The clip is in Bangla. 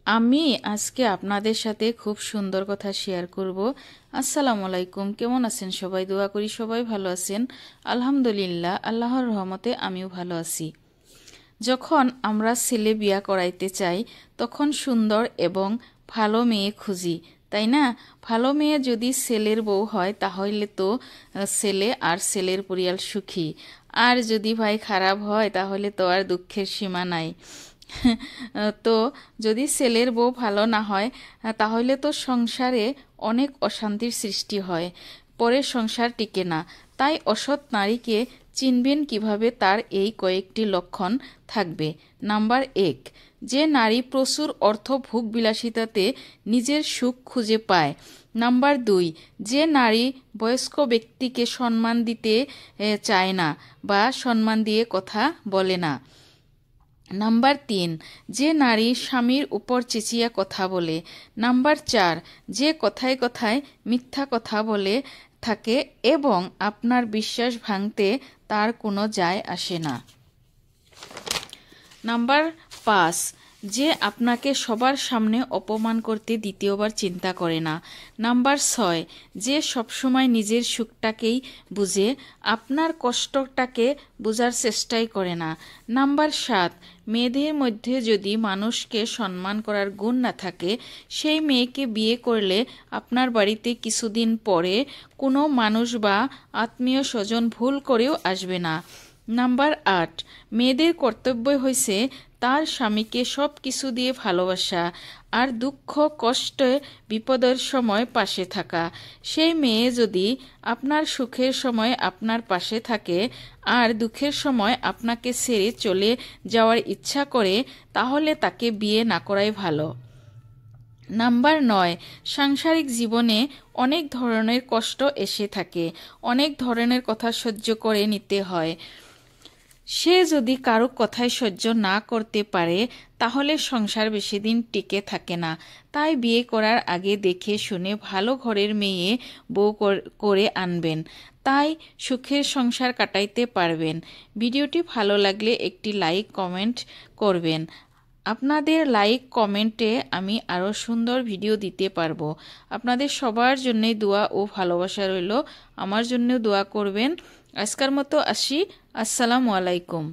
আমি আজকে আপনাদের সাথে খুব সুন্দর কথা শেয়ার করব। আসসালামু আলাইকুম, কেমন আছেন সবাই? দোয়া করি সবাই ভালো আছেন। আলহামদুলিল্লাহ, আল্লাহর রহমতে আমিও ভালো আছি। যখন আমরা ছেলে বিয়া করাইতে চাই তখন সুন্দর এবং ভালো মেয়ে খুঁজি, তাই না? ভালো মেয়ে যদি ছেলের বউ হয় তাহলে তো ছেলে আর ছেলের পরিবার সুখী, আর যদি ভাই খারাপ হয় তাহলে তো আর দুঃখের সীমা নাই। তো যদি ছেলের বউ ভালো না হয় তাহলে তো সংসারে অনেক অশান্তির সৃষ্টি হয়, পরে সংসার টিকে না। তাই অসৎ নারীকে চিনবেন কিভাবে, তার এই কয়েকটি লক্ষণ থাকবে। নাম্বার 1, যে নারী প্রচুর অর্থ ভোগ বিলাসিতাতে নিজের সুখ খুঁজে পায়। নাম্বার 2, যে নারী বয়স্ক ব্যক্তিকে সম্মান দিতে চায় না বা সম্মান দিয়ে কথা বলে না। নাম্বার 3, যে নারী স্বামীর উপর চেঁচিয়ে কথা বলে। নাম্বার 4, যে কথায় কথায় মিথ্যা কথা বলে থাকে এবং আপনার বিশ্বাস ভাঙতে তার কোনো যায় আসে না। নাম্বার 5, যে আপনাকে সবার সামনে অপমান করতে দ্বিতীয়বার চিন্তা করে না। নাম্বার 6, যে সবসময় নিজের সুখটাকেই বুঝে, আপনার কষ্টটাকে বোঝার চেষ্টাই করে না। নাম্বার 7, মেয়েদের মধ্যে যদি মানুষকে সম্মান করার গুণ না থাকে, সেই মেয়েকে বিয়ে করলে আপনার বাড়িতে কিছুদিন পরে কোনো মানুষ বা আত্মীয় স্বজন ভুল করেও আসবে না। নাম্বার 8, মেয়েদের কর্তব্য হয়েছে তার স্বামীকে সব কিছু দিয়ে ভালোবাসা আর দুঃখ কষ্টে বিপদের সময় পাশে থাকা। সেই মেয়ে যদি আপনার সুখের সময় আপনার পাশে থাকে আর দুঃখের সময় আপনাকে ছেড়ে চলে যাওয়ার ইচ্ছা করে, তাহলে তাকে বিয়ে না করাই ভালো। নাম্বার 9, সাংসারিক জীবনে অনেক ধরনের কষ্ট এসে থাকে, অনেক ধরনের কথা সহ্য করে নিতে হয়। সে যদি কারো কথায় সহ্য না করতে পারে তাহলে সংসার বেশি দিন টিকে থাকে না। তাই বিয়ে করার আগে দেখে শুনে ভালো ঘরের মেয়ে বউ করে আনবেন, তাই সুখের সংসার কাটাইতে পারবেন। ভিডিওটি ভালো লাগলে একটি লাইক কমেন্ট করবেন। আপনাদের লাইক কমেন্টে আমি আরও সুন্দর ভিডিও দিতে পারবো। আপনাদের সবার জন্যে দোয়া ও ভালোবাসা রইল, আমার জন্য দোয়া করবেন। আজকের মতো আসি। আসসালামু আলাইকুম।